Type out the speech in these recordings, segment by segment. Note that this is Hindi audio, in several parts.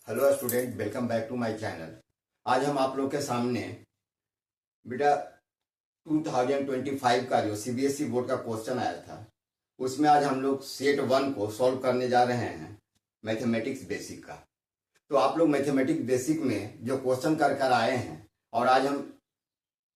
Hello student, welcome back to my channel. आज हम आप लोग के सामने बेटा 2025 का जो सीबीएसई बोर्ड का क्वेश्चन आया था उसमें आज हम लोग सेट 1 को सॉल्व करने जा रहे हैं, मैथमेटिक्स बेसिक का। तो आप लोग मैथमेटिक्स बेसिक में जो क्वेश्चन कर कर आए हैं और आज हम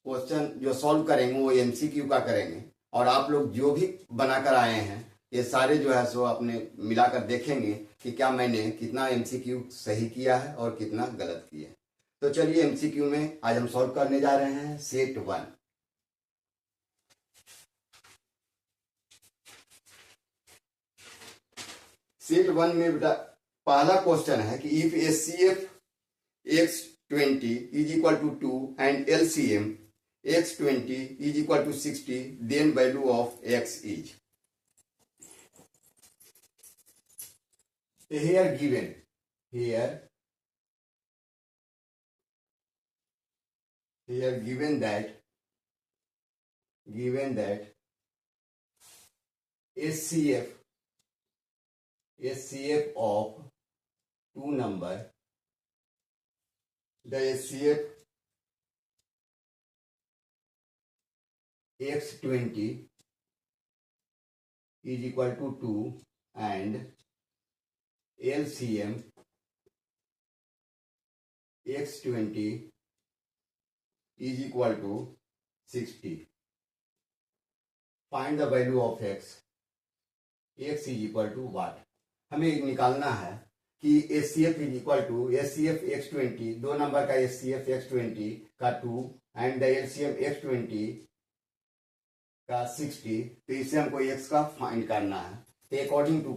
क्वेश्चन जो सॉल्व करेंगे वो एमसीक्यू का करेंगे। और आप लोग जो भी बनाकर आए हैं ये सारे जो है सो अपने मिलाकर देखेंगे कि क्या मैंने कितना एमसीक्यू सही किया है और कितना गलत किया है। तो चलिए एमसीक्यू में आज हम सॉल्व करने जा रहे हैं सेट 1। सेट 1 में बेटा पहला क्वेश्चन है कि if HCF x20 is equal to 2 and LCM x20 is equal to 60, then value of x is. Here given that HCF of two number, the HCF x20 is equal to 2 and LCM x20 is equal to 60. Find the value of x is equal to what? हमें निकालना है कि HCF is equal to HCF x20, दो नंबर का HCF x20 का 2 and the LCM x20 का 60। तो इससे हमको x का फाइंड करना है अकॉर्डिंग टू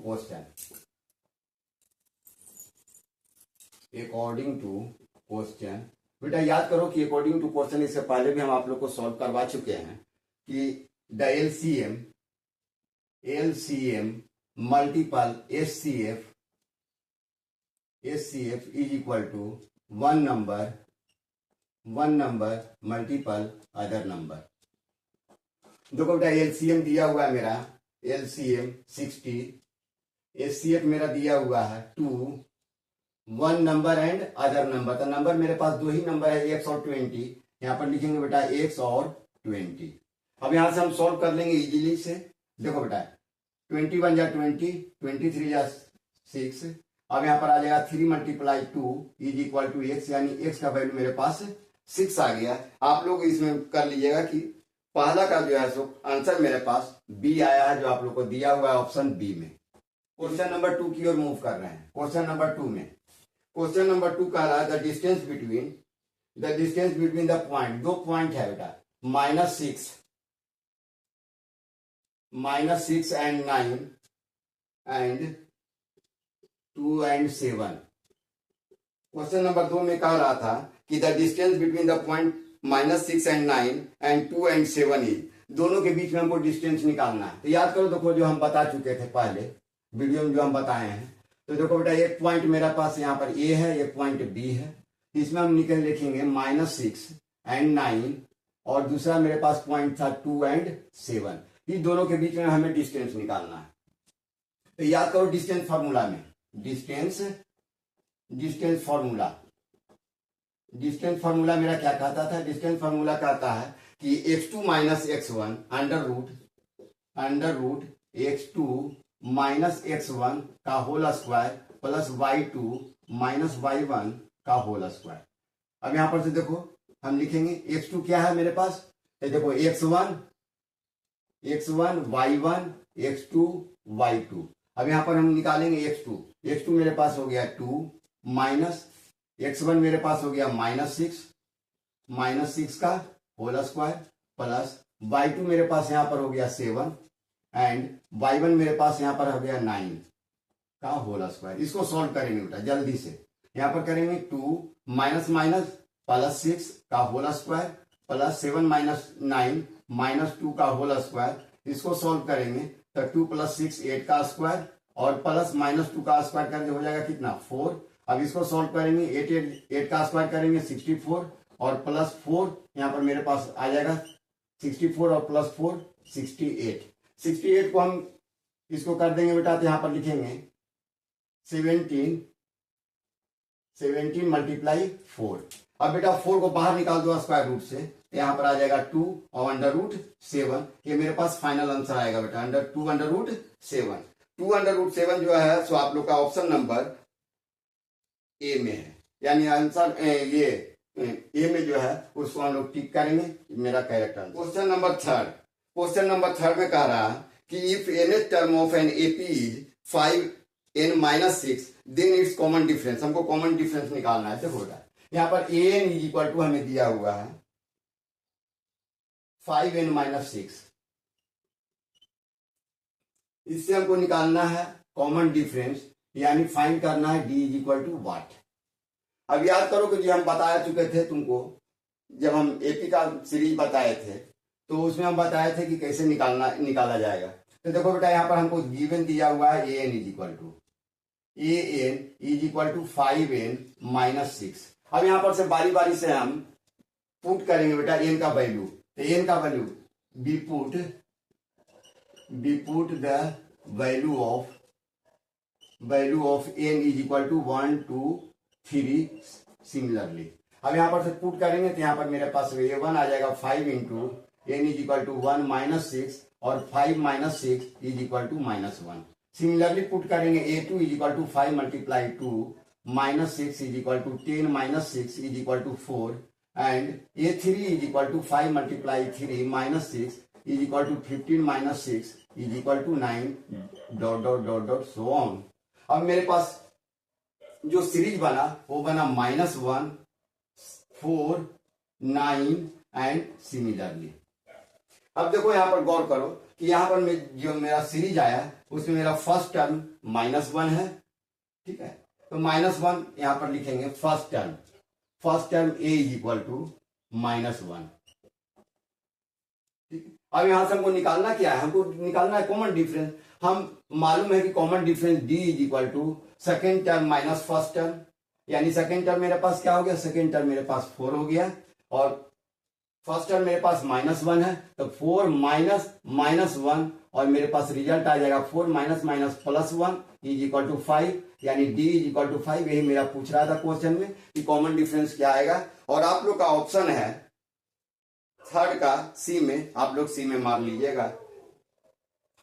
क्वेश्चन। बेटा याद करो कि अकॉर्डिंग टू क्वेश्चन इससे पहले भी हम आप लोग को सॉल्व करवा चुके हैं कि the LCM multiple HCF is equal to one number multiple other number. देखो बेटा एलसीएम दिया हुआ है मेरा, एलसीएम 60, एचसीएफ मेरा दिया हुआ है 2, one number and other number. तो नंबर मेरे पास दो ही नंबर है, x और 20। यहाँ पर लिखेंगे बेटा x और 20। अब यहाँ से हम सॉल्व कर लेंगे इजीली से। देखो बेटा 20 1 जा 20, 23 जा 6। अब यहाँ पर आ जाएगा 3 × 2 इज इक्वल टू x, यानी x का वैल्यू मेरे पास 6 आ गया। आप लोग इसमें कर लीजिएगा कि पहला का जो है सो आंसर मेरे पास बी आया है, जो आप लोग को दिया हुआ है ऑप्शन बी में। क्वेश्चन नंबर 2 की ओर मूव कर रहे हैं। क्वेश्चन नंबर 2 कह रहा है the distance between the point, दो पॉइंट है बेटा, -6 and 9 and 2 and 7। Question number 2 में कह रहा था कि the distance between the point -6 and 9 and 2 and 7 is, दोनों के बीच में हमको डिस्टेंस निकालना है। तो याद करो, देखो जो हम बता चुके थे पहले वीडियो में, जो हम बताए हैं। तो देखो बेटा एक पॉइंट मेरा पास यहाँ पर ए है, एक पॉइंट बी है। इसमें हम लिखेंगे -6 एंड 9 और दूसरा मेरे पास पॉइंट था 2 एंड 7। ये दोनों के बीच में हमें डिस्टेंस निकालना है। तो याद करो डिस्टेंस फार्मूला में, डिस्टेंस फार्मूला मेरा क्या कहता था? डिस्टेंस फार्मूला कहता है कि x2 - x1 under root x2 - x1 का whole square plus y2 - y1 का होल स्क्वायर। अब यहां पर से देखो हम लिखेंगे x2 क्या है मेरे पास, तो देखो x1 y1 x2 y2। अब यहां पर हम निकालेंगे x2 मेरे पास हो गया 2 माइनस x1 मेरे पास हो गया -6 का होल स्क्वायर प्लस y2 मेरे पास यहां पर हो गया 7 एंड y1 मेरे पास यहां पर हो गया 9 का होल स्क्वायर। इसको सॉल्व करेंगे बेटा जल्दी से। यहां पर करेंगे 2 माइनस प्लस 6 का होल स्क्वायर प्लस 7 - 9 -2 का होल स्क्वायर। इसको सॉल्व करेंगे तो 2 + 6 8 का स्क्वायर और प्लस -2 का स्क्वायर करके हो जाएगा कितना 4। अब इसको सॉल्व करेंगे 8 का स्क्वायर करेंगे 64 और प्लस 4 यहाँ पर मेरे पास आ जाएगा 64 और प्लस 4 68 को हम इसको कर देंगे बेटा, तो यहाँ पर लिखेंगे 17 17 मल्टीप्लाई 4। अब बेटा 4 को बाहर निकाल दो स्क्वायर रूट से, तो यहाँ पर आ जाएगा 2 और अंडर रूट 7। ये मेरे पास फाइनल आंसर आएगा बेटा, अंडर रूट 7। 2 अंडर रूट 7 जो है सो आप लोग का ऑप्शन नंबर ए में है, यानी आंसर ये ए में जो है उसको हम लोग टिक करेंगे, मेरा correct answer. Question number third में कह रहा है कि if n term of an AP is 5n-6 then it's common difference. हमको कॉमन डिफरेंस निकालना है। देखो बेटा यहाँ पर an इज इक्वल टू हमें दिया हुआ है 5n-6, इससे हमको निकालना है कॉमन डिफरेंस, यानी फाइंड करना है d is equal to what. अब याद करो कि जो हम बता चुके थे तुमको, जब हम एपी का सीरीज बताए थे तो उसमें हम बताए थे कि कैसे निकाला जाएगा। तो देखो बेटा यहाँ पर हमको गिवन दिया हुआ है an is equal to 5n-6। अब यहाँ पर से बारी बारी से हम पुट करेंगे बेटा n का वैल्यू। तो n का value be put the value of n is equal to 1 2 3 similarly. अब यहाँ पर से पुट करेंगे तो यहाँ पर मेरे पास a1 आ जाएगा 5 into n is equal to 1 6 और 5 - 6 is equal to -1। Similarly put करेंगे a2 is equal to 5 multiply 2 -6 is equal to 10 - 6 is equal to 4 and a3 is equal to 5 multiply 3 -6 is equal to 15 - 6 is equal to 9 ... so on. अब मेरे पास जो सीरीज बना वो बना -1 4 9 एंड सिमिलरली। अब देखो यहाँ पर गौर करो कि यहाँ पर जो मेरा सीरीज आया उसमें मेरा फर्स्ट टर्म -1 है, ठीक है। तो -1 यहाँ पर लिखेंगे first term a is equal to -1, ठीक है। अब यहाँ से हमको निकालना क्या है, हमको निकालना है कॉमन डिफरेंस। हम मालूम है कि common difference d is equal to second term minus first term, यानी सेकेंड टर्म मेरे पास क्या हो गया, सेकेंड टर्म मेरे पास 4 हो गया और फर्स्ट टर्म मेरे पास -1 है, तो 4 - -1 और मेरे पास रिजल्ट आ जाएगा 4 - +1 इज इक्वल टू 5, यानी d इज इक्वल टू 5। यही मेरा पूछ रहा था क्वेश्चन में कि कॉमन डिफरेंस क्या आएगा। और आप लोग का ऑप्शन है थर्ड का सी में, आप लोग सी में मार लीजिएगा।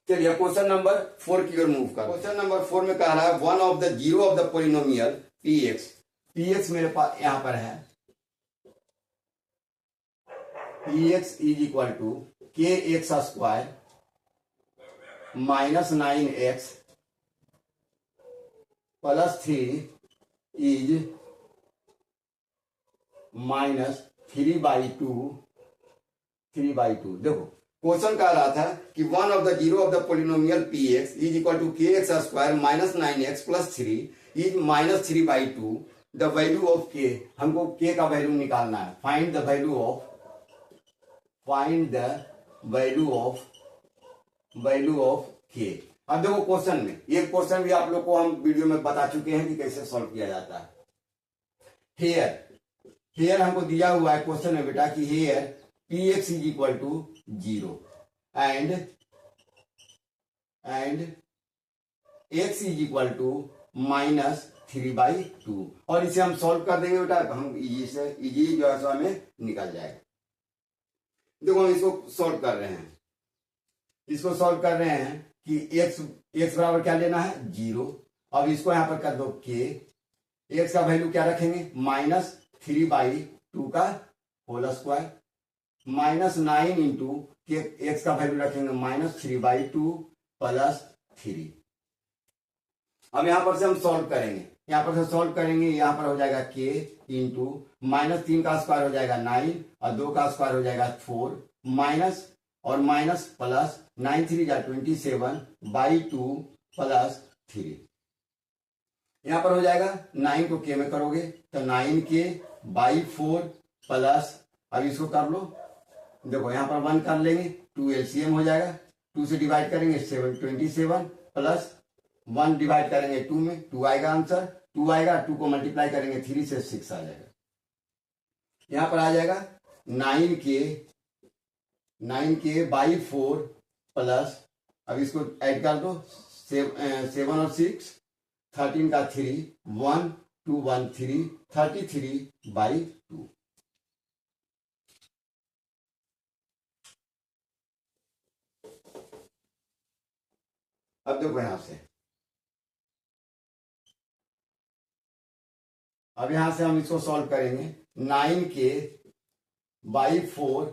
चलिए क्वेश्चन नंबर 4 की ओर मूव कर। क्वेश्चन नंबर 4 में कह रहा है one of the zero of the polynomial px मेरे पास यहां पर है px is equal to kx square -9x +3 is -3/2। देखो क्वेश्चन कह रहा था कि one of the zero of the polynomial px is equal to kx square -9x +3 is -3/2। The value of k, हमको k का वैल्यू निकालना है। Find the value of k। अब देखो क्वेश्चन में, ये क्वेश्चन भी आप लोग को हम वीडियो में बता चुके हैं कि कैसे सॉल्व किया जाता है। हेयर हमको दिया हुआ है क्वेश्चन में बेटा कि here px is equal to 0 and x is equal to -3/2 और इसे हम सॉल्व कर देंगे बेटा, हम इजी जो है हमें निकल जाएगा। देखो हम इसको सॉल्व कर रहे हैं कि x बराबर क्या लेना है 0। अब इसको यहां पर कर दो k, x का वैल्यू क्या रखेंगे -3/2 का होल स्क्वायर -9 इंटू x का वैल्यू रखेंगे -3/2 +3। अब यहां पर से हम सॉल्व करेंगे, यहां पर हो जाएगा k इंटू -3 का स्क्वायर हो जाएगा 9 और 2 का स्क्वायर हो जाएगा 4 माइनस और माइनस प्लस 9 3 जा 27/2 +3। यहां पर हो जाएगा 9 को k में करोगे तो 9k/4 प्लस, अब इसको कर लो, देखो यहां पर 1 कर लेंगे 2 एलसीएम हो जाएगा, 2 से डिवाइड करेंगे 27 प्लस 1 डिवाइड करेंगे 2 में 2 आएगा आंसर, 2 आएगा, 2 को मल्टीप्लाई करेंगे 3 से 6 आ जाएगा। यहां पर आ जाएगा 9k/4 प्लस, अब इसको ऐड कर दो 7 और 6 13 का 3 1 213 33/2। अब देखो यहां से, अब यहां से हम इसको सॉल्व करेंगे। 9k/4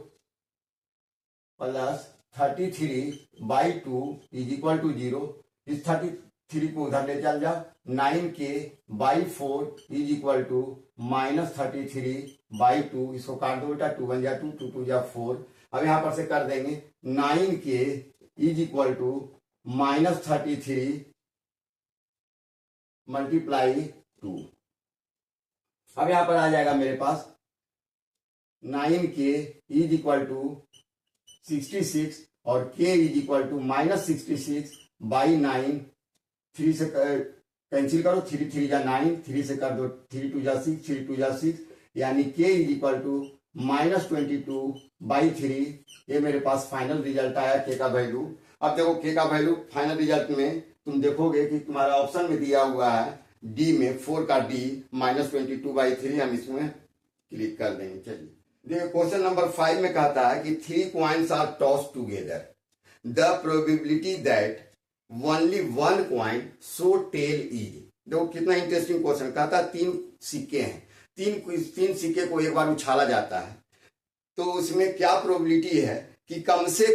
plus 33/2 is equal to 0। इस 33 को उधर ले चल जाओ। 9k/4 is equal to -33/2। इसको काट दो बेटा, 2 1 जा 2, 2 2 जा 4। अब यहां पर से कर देंगे 9k is equal to -33 multiply 2। अब यहां पर आ जाएगा मेरे पास 9k इज इक्वल टू 66 और k इज इक्वल टू -66/9। 3 से कैंसिल करो, 3 3 जा 9, 3 से कर दो 3 2 जा 6, 3 2 जा 6, यानी k इज इक्वल टू -22/3। ये मेरे पास फाइनल रिजल्ट आया k का वैल्यू। अब देखो k का वैल्यू फाइनल रिजल्ट में तुम देखोगे कि तुम्हारा ऑप्शन में दिया हुआ है डी में 4 का डी -22/3। हम इसमें क्लिक कर देंगे। चलिए देखिए, क्वेश्चन नंबर 5 में कहता है कि 3 coins are toss together, the probability that only 1 coin so tail is. देखो कितना इंटरेस्टिंग क्वेश्चन। कहता है 3 सिक्के हैं, तीन सिक्के को एक बार उछाला जाता है, तो उसमें क्या प्रोबेबिलिटी है कि कम से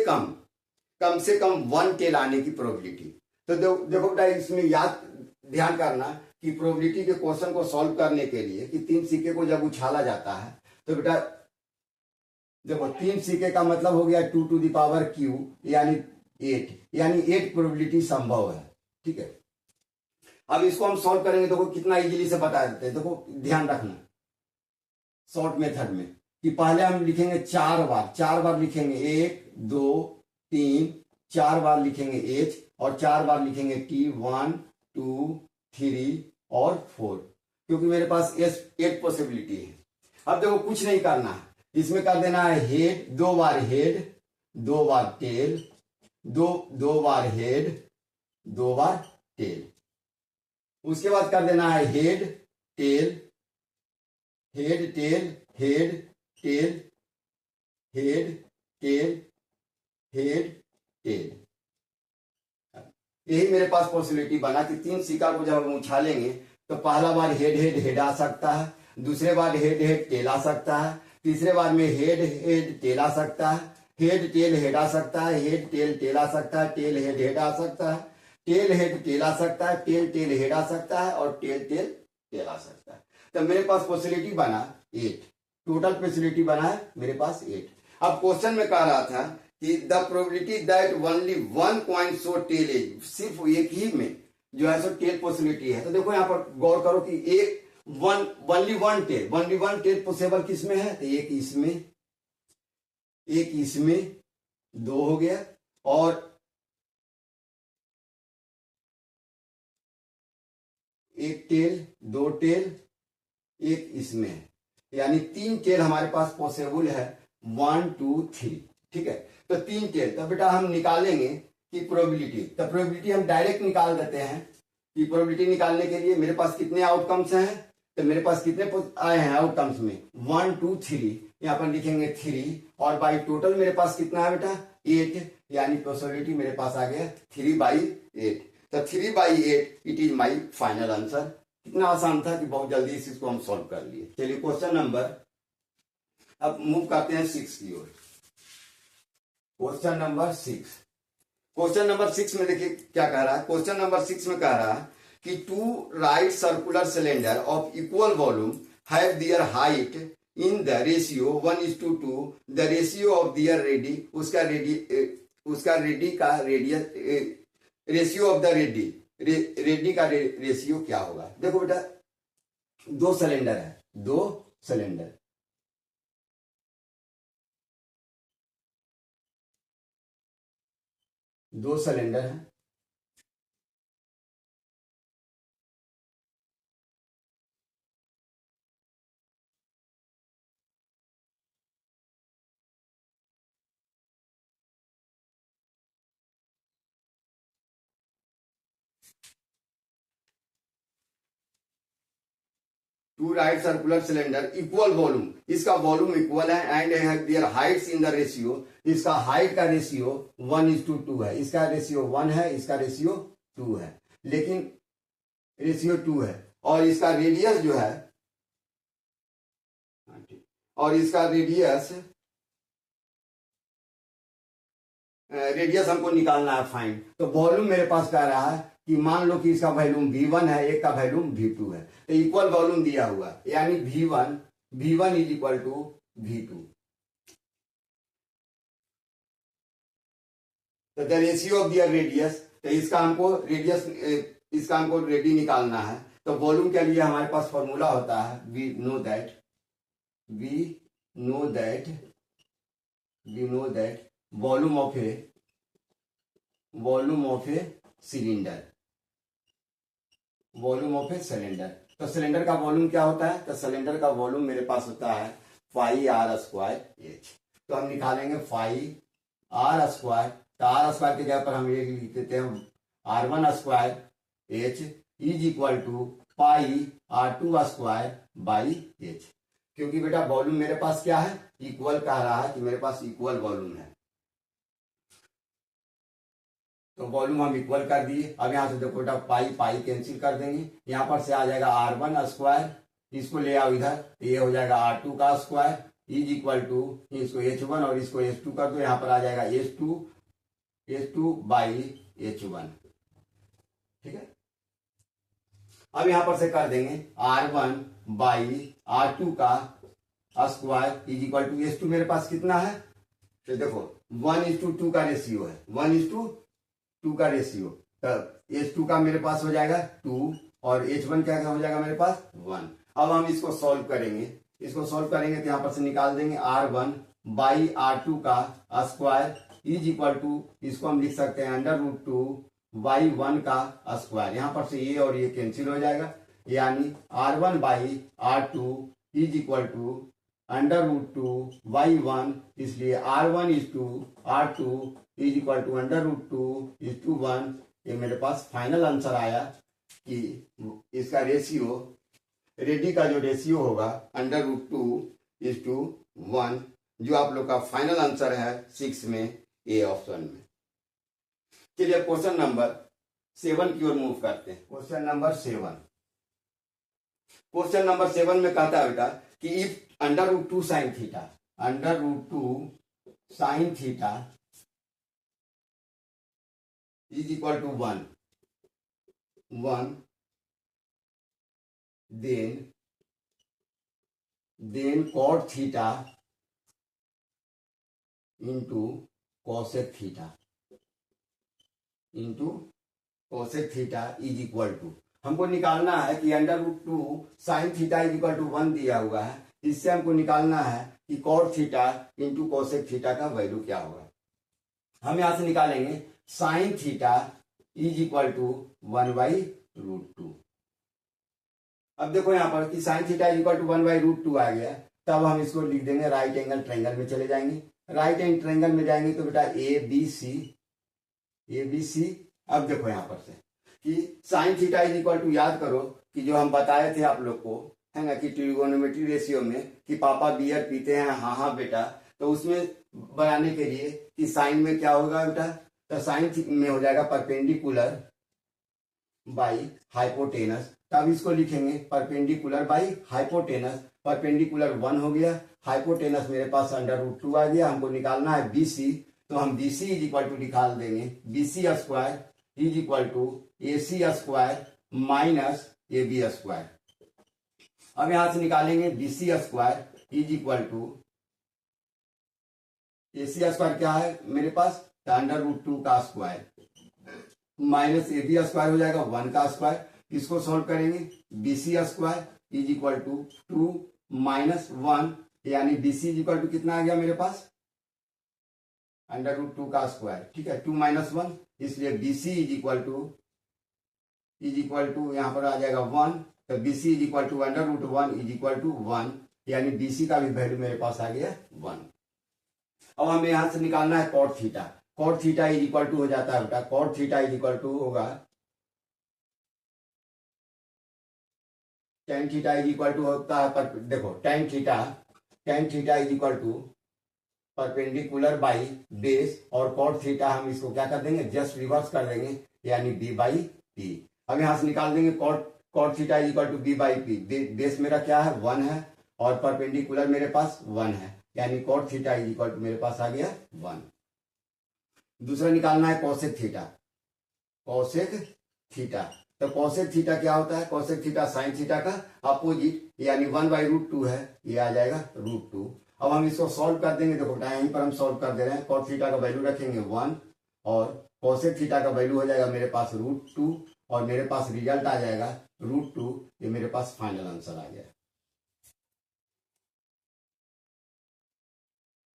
कम 1 टेल आने की प्रोबेबिलिटी। तो देखो बेटा, इसमें याद ध्यान करना कि प्रोबेबिलिटी के क्वेश्चन को सॉल्व करने के लिए कि 3 सिक्के को जब उछाला जाता है, तो बेटा देखो 3 सिक्के का मतलब हो गया 2 टू द पावर q, यानी 8, यानी 8 प्रोबेबिलिटी संभव है। ठीक है, अब इसको हम सॉल्व करेंगे। देखो कितना इजीली से बता देते हैं। देखो ध्यान रखना शॉर्ट मेथड में कि पहले हम लिखेंगे 4 बार लिखेंगे 1 2 3, 4 बार लिखेंगे h और 4 बार लिखेंगे t, 1 2 3 और 4, क्योंकि मेरे पास 8 पॉसिबिलिटी है। अब देखो कुछ नहीं करना है, इसमें कर देना है हेड, 2 बार हेड, 2 बार टेल, 2 बार हेड, 2 बार टेल। उसके बाद कर देना है head tail, head tail, head tail, head tail, head tail. यही मेरे पास पॉसिबिलिटी बना कि 3 सिक्का को जब हम उछालेंगे तो पहला बार हेड हेड हेड आ सकता है, दूसरे बार हेड हेड टेल आ सकता है, तीसरे बार में हेड हेड टेल आ सकता है, हेड टेल हेड आ सकता है, हेड टेल टेल आ सकता है, टेल हेड हेड आ सकता है, टेल हेड टेल आ सकता है, टेल टेल हेड आ सकता है और टेल टेल टेल आ सकता है। तो मेरे पास पॉसिबिलिटी बना 8, टोटल पॉसिबिलिटी बना है मेरे पास 8। अब क्वेश्चन में कह रहा था कि the probability that only 1 coin so tail is, सिर्फ एक ही में जो है सो टेल पॉसिबिलिटी है। तो देखो यहाँ पर गौर करो कि एक ओनली वन टेल पॉसिबल किस में है, तो एक इसमें 2 हो गया और एक टेल, 2 टेल, एक इसमें है, यानी 3 टेल हमारे पास पॉसिबल है 1 2 3। ठीक है, तो 3 टेल। तो बेटा हम निकालेंगे कि प्रोबेबिलिटी, तो प्रोबेबिलिटी हम डायरेक्ट निकाल देते हैं कि प्रोबेबिलिटी निकालने के लिए मेरे पास कितने आउटकम्स हैं, तो मेरे पास कितने आए हैं आउटकम्स में 1 2 3, यहाँ पर लिखेंगे 3 और बाई टोटल मेरे पास कितना है बेटा 8, यानी पॉसिबिलिटी मेरे पास आ गया 3/8। तो 3/8 it is my final answer. इतना आसान था कि बहुत जल्दी इसको हम सॉल्व कर लिए। चलिए क्वेश्चन नंबर, अब मूव करते हैं 6 की ओर। क्वेश्चन नंबर 6 में देखिए क्या कह रहा है। क्वेश्चन नंबर 6 में कह रहा है कि 2 right circular cylinder of equal volume have their height in the ratio 1:2, the ratio of their ready, उसका रेडी का radius, ratio of the ready का रेशियो क्या होगा। देखो बेटा 2 सिलेंडर है, 2 सिलेंडर, है, two right circular cylinder equal volume, इसका वॉल्यूम इक्वल है and have their heights in the ratio, इसका हाइट का रेशियो 1:2 है, इसका रेशियो 1 है, इसका रेशियो 2 है, लेकिन रेशियो 2 है, और इसका रेडियस जो है, और इसका रेडियस हमको निकालना है फाइंड। तो वॉल्यूम मेरे पास कह रहा है कि मान लो कि इसका वॉल्यूम V1 है, एक का वॉल्यूम V2 है, तो इक्वल वॉल्यूम दिया हुआ है, यानी V1 is equal to V2। तो the ratio of their radius, तो इसका हमको रेडियस, इसका हमको रेडी निकालना है। तो वॉल्यूम के लिए हमारे पास फॉर्मूला होता है, we know that volume of a cylinder, तो सिलेंडर का वॉल्यूम क्या होता है, तो सिलेंडर का वॉल्यूम मेरे पास होता है फाई आर स्क्वायर एच। तो हम निकालेंगे फाई आर स्क्वायर, तो आर स्क्वायर की जगह पर हम ये लिख देते हैं R1 square H is equal to pi R2 square by H, क्योंकि बेटा वॉल्यूम मेरे पास क्या है, इक्वल कह रहा है कि मेरे पास इक्वल वॉल्यूम है, तो वॉल्यूम हम इक्वल कर दिए। अब यहाँ से देखो बेटा पाई कैंसिल कर देंगे, यहाँ पर से आ जाएगा R1 स्क्वायर, इसको ले आओ इधर, तो ये हो जाएगा R2 का स्क्वायर इज इक्वल टू, इसको H1 और इसको H2 कर दो, यहाँ पर आ जाएगा H2 बाई H1, ठीक है। अब यहाँ पर से कर देंगे R1 बाई R2 का square is equal to H2 मेरे पास कितना है, तो देखो 1:2 का रेशियो है, 1:2 का रेशियो, तब H2 का मेरे पास हो जाएगा 2 और H1 क्या हो जाएगा मेरे पास 1। अब हम इसको सॉल्व करेंगे, तो यहाँ पर से निकाल देंगे R1 बाई R2 का स्क्वायर इज इक्वल टू, इसको हम लिख सकते हैं √2/1 का स्क्वायर, यहाँ पर से ये और ये कैंसिल हो जाएगा, यानी R1 by R2 is equal to √2/1, इसलिए R1 is to R2 is equal to √2:1। ये मेरे पास फाइनल आंसर आया कि इसका रेशियो, रेडी का जो रेशियो होगा √2:1, जो आप लोग का फाइनल आंसर है 6 में, ए ऑप्शन में। चलिए क्वेश्चन नंबर 7 की ओर मूव करते हैं। क्वेश्चन नंबर 7 में कहता है बेटा कि if √2 sin theta is equal to 1, then cot theta into cosec theta is equal to, हमको निकालना है कि √2 sin theta is equal to 1 दिया हुआ है, इससे हमको निकालना है कि cot theta into cosec theta का वैल्यू क्या होगा। हम यहां से निकालेंगे sin theta is equal to 1/√2। अब देखो यहाँ पर कि sin theta is equal to 1/√2 आ गया, तब हम इसको लिख देंगे राइट एंगल ट्रायंगल में चले जाएंगे। राइट एंगल ट्रायंगल में जाएंगे तो बेटा ABC। अब देखो यहाँ पर से कि sin theta is equal to, याद करो कि जो हम बताए थे आप लोग को, है ना, कि ट्रिगोनोमेट्री रेशियो में कि पापा बियर पीते हैं, हाँ बेटा, तो उसमें बनाने के लिए कि साइन में क्या होगा बेटा, तो साइन में हो जाएगा परपेंडिकुलर बाई हाइपोटेनस, तब इसको लिखेंगे परपेंडिकुलर बाई हाइपोटेनस, परपेंडिकुलर 1 हो गया, हाइपोटेनस मेरे पास √2 आ गया, हमको निकालना है BC, तो हम BC इज इक्वल टू निकाल देंगे BC square is equal to AC square minus AB square. अब यहां से निकालेंगे BC square is equal to AC square क्या है मेरे पास, √2 का स्क्वायर माइनस AB स्क्वायर हो जाएगा 1 का स्क्वायर, इसको सॉल्व करेंगे BC square is equal to 2 minus 1, यानी BC इज इक्वल टू कितना आ गया मेरे पास, √2 का स्क्वायर, ठीक है, 2 माइनस 1, इसलिए BC इज इक्वल टू यहाँ पर आ जाएगा 1, तो BC is equal to √1 is equal to 1, यानी BC का भी वैल्यू मेरे पास आ गया 1। अब हमें यहां से निकालना है cot theta is equal to हो जाता है बेटा, cot theta is equal to होगा tan theta is equal to होता है पर देखो tan theta is equal to perpendicular by base और कॉट थीटा हम इसको क्या कर देंगे जस्ट रिवर्स कर देंगे यानी बी बाई पी। अब यहां से निकाल देंगे cot theta is equal to B by P. Base मेरा क्या है 1 है और परपेंडिकुलर मेरे पास 1 है यानी cot theta is equal to मेरे पास आ गया 1। दूसरा निकालना है कॉसेक थीटा। तो कॉसेक थीटा क्या होता है कॉसेक थीटा साइन थीटा का अपोजिट यानी 1/√2 है ये आ जाएगा √2। अब हम इसको सॉल्व कर देंगे देखो बेटा यहीं पर हम सॉल्व कर दे रहे हैं कॉट थीटा का वैल्यू रखेंगे 1 और कॉसेक थीटा का वैल्यू हो जाएगा मेरे पास √2 और मेरे पास रिजल्ट आ जाएगा √2। ये मेरे पास फाइनल आंसर आ गया।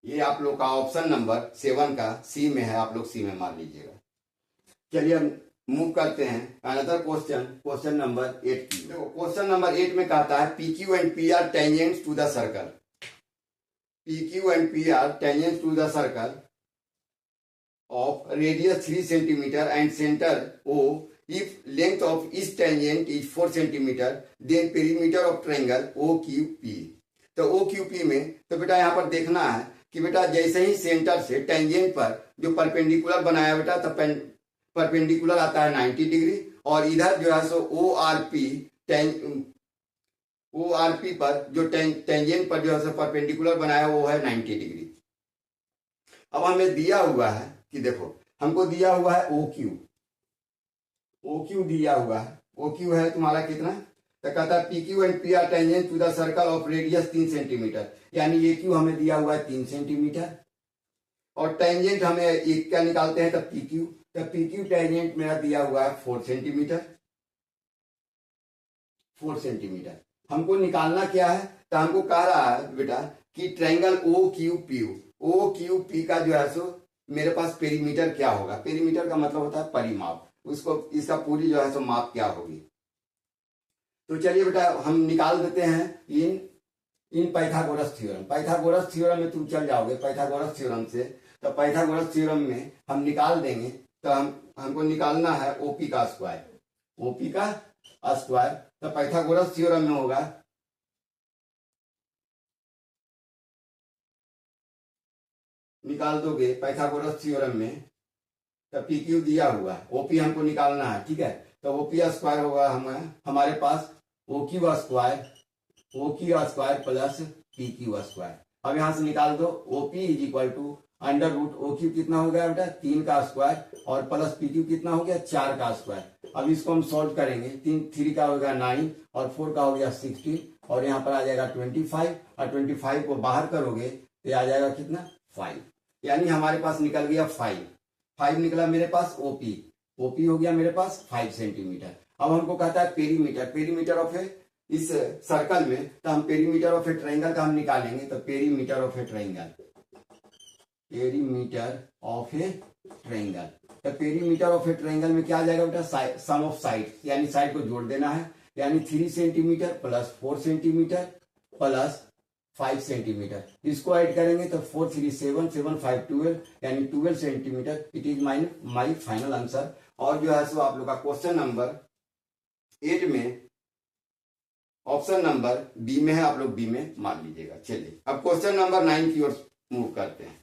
ये आप लोग का ऑप्शन नंबर 7 का सी में है आप लोग सी में मार लीजिएगा। चलिए हम मूव करते हैं अनदर क्वेश्चन नंबर 8 की। देखो क्वेश्चन नंबर 8 में कहता है PQ and PR tangents to the circle. PQ and PR tangents to the circle of radius 3 centimeter and center O. If length of each tangent is 4 centimeter, then perimeter of triangle OQP। तो OQP में तो बेटा यहाँ पर देखना है कि बेटा जैसे ही सेंटर से टेंजेंट पर जो परपेंडिकुलर बनाया बेटा तो परपेंडिकुलर आता है 90 डिग्री और इधर जो है सो ORP पर जो टेंजेंट पर जो है परपेंडिकुलर बनाया वो है 90 डिग्री। अब हमें दिया हुआ है कि देखो हमको दिया हुआ है OQ दिया हुआ है OQ है तुम्हारा कितना तो कहता है PQ and PR tangent to the circle of radius 3 centimetre यानी AQ हमें दिया हुआ है 3 सेंटीमीटर और टेंजेंट हमें एक क्या निकालते हैं तब PQ टेंजेंट मेरा दिया हुआ है 4 सेंटीमीटर। हमको निकालना क्या है तो हमको कह रहा है बेटा कि ट्रायंगल OQP का जो है सो मेरे पास पेरीमीटर क्या होगा। पेरीमीटर का मतलब होता है परिमाप उसको इसका पूरी जो है सो माप क्या होगी। तो चलिए बेटा हम निकाल देते हैं इन पाइथागोरस थ्योरम में तुम चल जाओगे पाइथागोरस थ्योरम से। तो पाइथागोरस थ्योरम में हम निकाल देंगे तो हमको निकालना है OP का स्क्वायर। तो पाइथागोरस थ्योरम में होगा निकाल दोगे पाइथागोरस थ्योरम में तो PQ दिया हुआ है OP हमको निकालना है ठीक है। तो OP स्क्वायर होगा हमारे पास OQ square plus PQ square. अब यहां से निकाल दो OP is equal to under root OQ कितना हो गया बेटा 3 का स्क्वायर और प्लस PQ कितना हो गया 4 का स्क्वायर। अब इसको हम सॉल्व करेंगे 3 का हो गया 9 और 4 का हो गया 16 और यहाँ पर आ जाएगा 25 और 25 को बाहर करोगे तो आ जाएगा कितना 5 यानी हमारे पास निकल गया 5 निकला मेरे पास OP हो गया मेरे पास 5 सेंटीमीटर। अब हमको कहता है पेरीमीटर ऑफ इस सर्कल में तो हम पेरीमीटर ऑफ ए ट्रायंगल का हम निकालेंगे। तो पेरीमीटर ऑफ ए ट्रायंगल तो पेरीमीटर ऑफ ए ट्रायंगल में क्या आ जाएगा बेटा सम ऑफ साइड यानी साइड को जोड़ देना है यानी 3 centimetre plus 4 centimetre plus 5 centimetre इसको ऐड करेंगे तो 4 3 7 7 5 12 यानी 12 centimetre. It is my final answer. और जो है सो आप लोग का क्वेश्चन नंबर 8 में ऑप्शन नंबर बी में है आप लोग बी में मान लीजिएगा। चलिए अब क्वेश्चन नंबर 9 की ओर मूव करते हैं।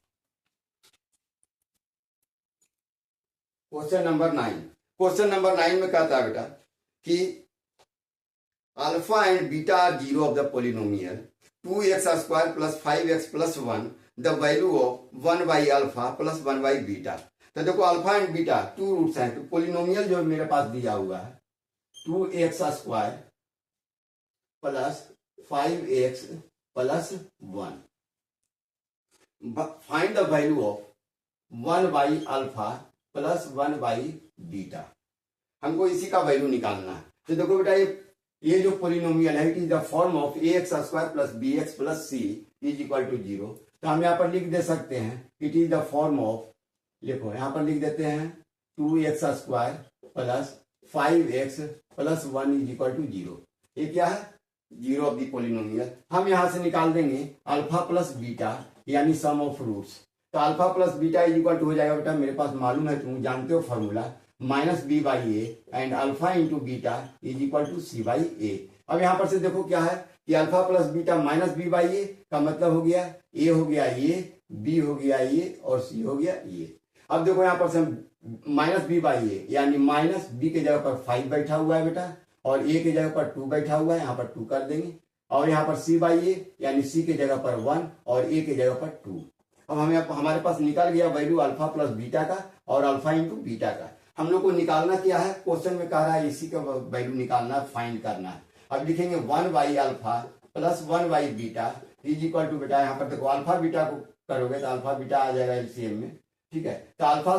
क्वेश्चन नंबर 9 में कहता है बेटा कि alpha and beta are zero of the polynomial 2x square plus 5x plus 1 the value of 1 by alpha plus 1 by beta. तो देखो अल्फा एंड बीटा 2 रूट्स हैं तो पोलिनोमियल जो मेरे पास दिया हुआ है 2x square plus 5x plus 1 find the value of 1 by alpha plus 1 by beta. हमको इसी का वैल्यू निकालना है। तो देखो बेटा ये जो पोलिनोमियल है it is the form of ax square plus bx plus c is equal to 0। तो हम यहाँ पर लिख दे सकते हैं it is the form of देखो यहाँ पर लिख देते हैं 2x square plus 5x plus 1 is equal to 0। ये क्या है 0 ऑफ द पोलिनोमियल। हम यहाँ से निकाल देंगे अल्फा प्लस बीटा यानी सम ऑफ रूट्स। तो alpha plus beta is equal to हो जाएगा बेटा मेरे पास मालूम है तुम जानते हो formula minus b by A and alpha into beta is equal to c by A. अब यहाँ पर से देखो क्या है कि alpha plus beta minus B by A का मतलब हो गया ए हो गया ये, बी हो गया ये और सी हो गया ये। अब देखो यहाँ पर से माइनस बी बाई ए यानी माइनस बी के जगह पर 5 बैठा हुआ है बेटा और ए के जगह पर 2 बैठा हुआ है, यहाँ पर 2 कर देंगे और यहाँ पर सी बाई ए यानी सी के जगह पर 1 और ए के जगह पर 2। अब हमारे पास निकल गया वैल्यू अल्फा प्लस बीटा का और अल्फा इंटू बीटा का। हम लोग को निकालना क्या है, क्वेश्चन में कह रहा है इसी का वैल्यू निकालना, फाइंड करना है। अब लिखेंगे 1 by alpha plus 1 by beta is equal to बेटा, यहाँ पर देखो अल्फा बीटा को करोगे तो अल्फा बीटा आ जाएगा एलसीएम में, ठीक है। तो अल्फा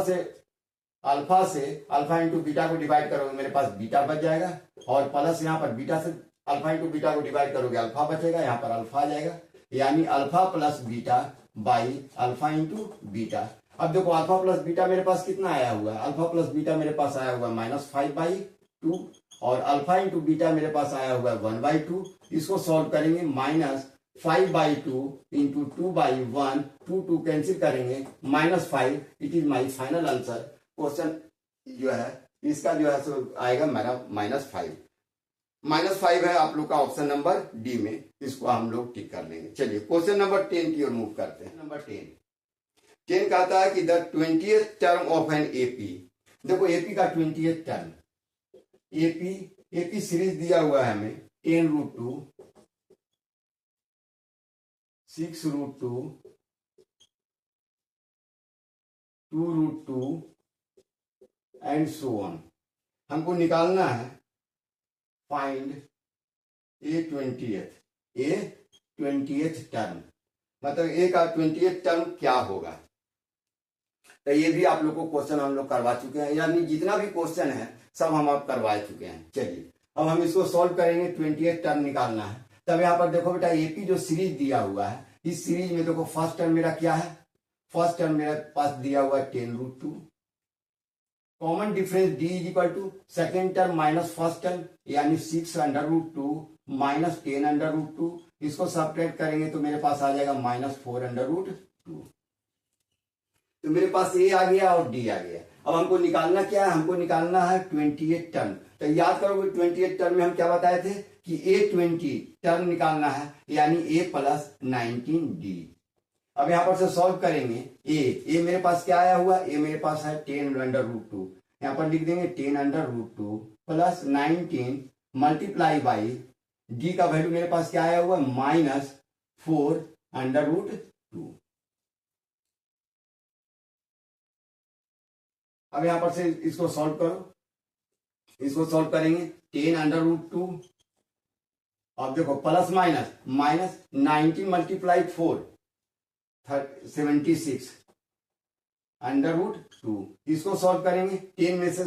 से अल्फा इंटू बीटा को डिवाइड करोगे मेरे पास बीटा बच जाएगा और प्लस यहाँ पर बीटा से अल्फा इंटू बीटा को डिवाइड करोगे अल्फा बचेगा, यहाँ पर अल्फा आ जाएगा यानी alpha plus beta by alpha into beta. अब देखो अल्फा प्लस बीटा मेरे पास कितना आया हुआ है, अल्फा प्लस बीटा मेरे पास आया हुआ है -5/2 और अल्फा इंटू बीटा मेरे पास आया हुआ है 1/2। इसको सॉल्व करेंगे -5/2 इंटू 2/1, 2 कैंसिल करेंगे -5। It is my final answer. Question जो है इसका जो है सो आएगा मेरा -5 है आप लोग का ऑप्शन नंबर डी में, इसको हम लोग टिक कर लेंगे। चलिए क्वेश्चन नंबर 10 की ओर मूव करते हैं। नंबर 10 कहता है कि the 20th term of an AP. देखो एपी का 20th टर्म, एपी सीरीज दिया हुआ है हमें 10√2, 6√2, 2√2 एंड सो ऑन। हमको निकालना है फाइंड ए 20th टर्म, मतलब ए का 20th टर्म क्या होगा। तो ये भी आप लोग को क्वेश्चन हम लोग करवा चुके हैं, यानी जितना भी क्वेश्चन है सब हम आप करवा चुके हैं। चलिए अब हम इसको सॉल्व करेंगे, 20th टर्म निकालना है। तब यहाँ पर देखो बेटा एपी जो सीरीज दिया हुआ है, इस सीरीज में देखो फर्स्ट टर्म मेरा क्या है, फर्स्ट टर्म मेरे पास दिया हुआ है 10√2। Common difference D is equal to second term minus first term यानी 6√2 माइनस 10√2। इसको सब्ट्रैक्ट करेंगे तो मेरे पास आ जाएगा -4√2। तो मेरे पास ए आ गया और डी आ गया। अब हमको निकालना क्या है, हमको निकालना है 20th टर्म। तो याद करोगे 20th टर्म में हम क्या बताए थे कि A20 टर्म निकालना है यानी A प्लस 19D। अब यहाँ पर से सॉल्व करेंगे ए मेरे पास क्या आया हुआ, ए मेरे पास है 10√2, यहाँ पर लिख देंगे 10√2 प्लस 19 मल्टीप्लाई बाई डी का वैल्यू मेरे पास क्या आया हुआ -4√2। अब यहां पर से इसको सॉल्व करो, इसको सॉल्व करेंगे 10√2। अब देखो प्लस माइनस 19 मल्टीप्लाई 4 76 √2। इसको सॉल्व करेंगे 10 में से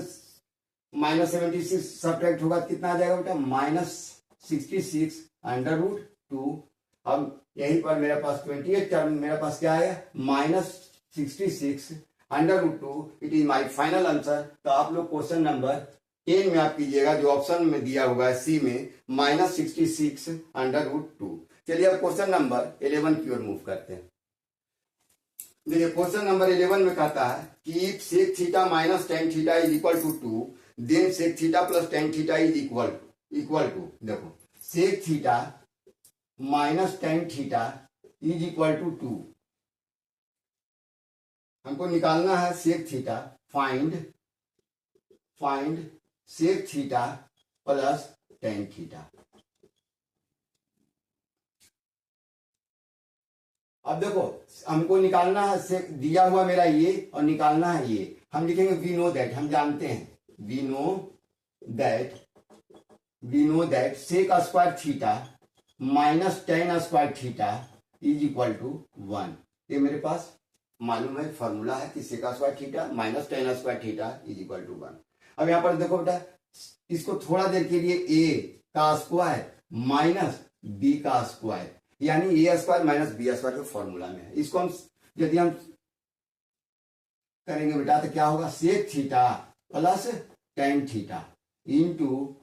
-76 सब्ट्रैक्ट होगा कितना आ जाएगा बेटा -66 √2। अब यहीं पर मेरे पास 20th टर्म मेरे पास क्या आया -66 √2। It is my final answer. तो आप लोग क्वेश्चन नंबर 10 में आप कीजिएगा जो ऑप्शन में दिया हुआ है सी में -66 √2। चलिए अब क्वेश्चन नंबर 11 की ओर मूव करते हैं। देखिए क्वेश्चन नंबर 11 में कहता है कि if sec theta minus tan theta is equal to 2 then sec theta plus tan theta is equal to देखो sec theta minus tan theta is equal to 2। हमको निकालना है sec theta, find sec theta plus tan theta. अब देखो हमको निकालना है दिया हुआ मेरा ये और निकालना है ये। हम लिखेंगे वी नो दैट, हम जानते हैं we know that sec square theta minus tan square theta is equal to 1। ये मेरे पास मालूम है, फॉर्मूला है कि sec square theta minus tan square theta is equal to 1। अब यहाँ पर देखो बेटा इसको थोड़ा देर के लिए a का स्क्वायर माइनस b का स्क्वायर यानी a square minus b square के फॉर्मूला में है। इसको हम यदि हम करेंगे बेटा तो क्या होगा sec theta plus tan theta into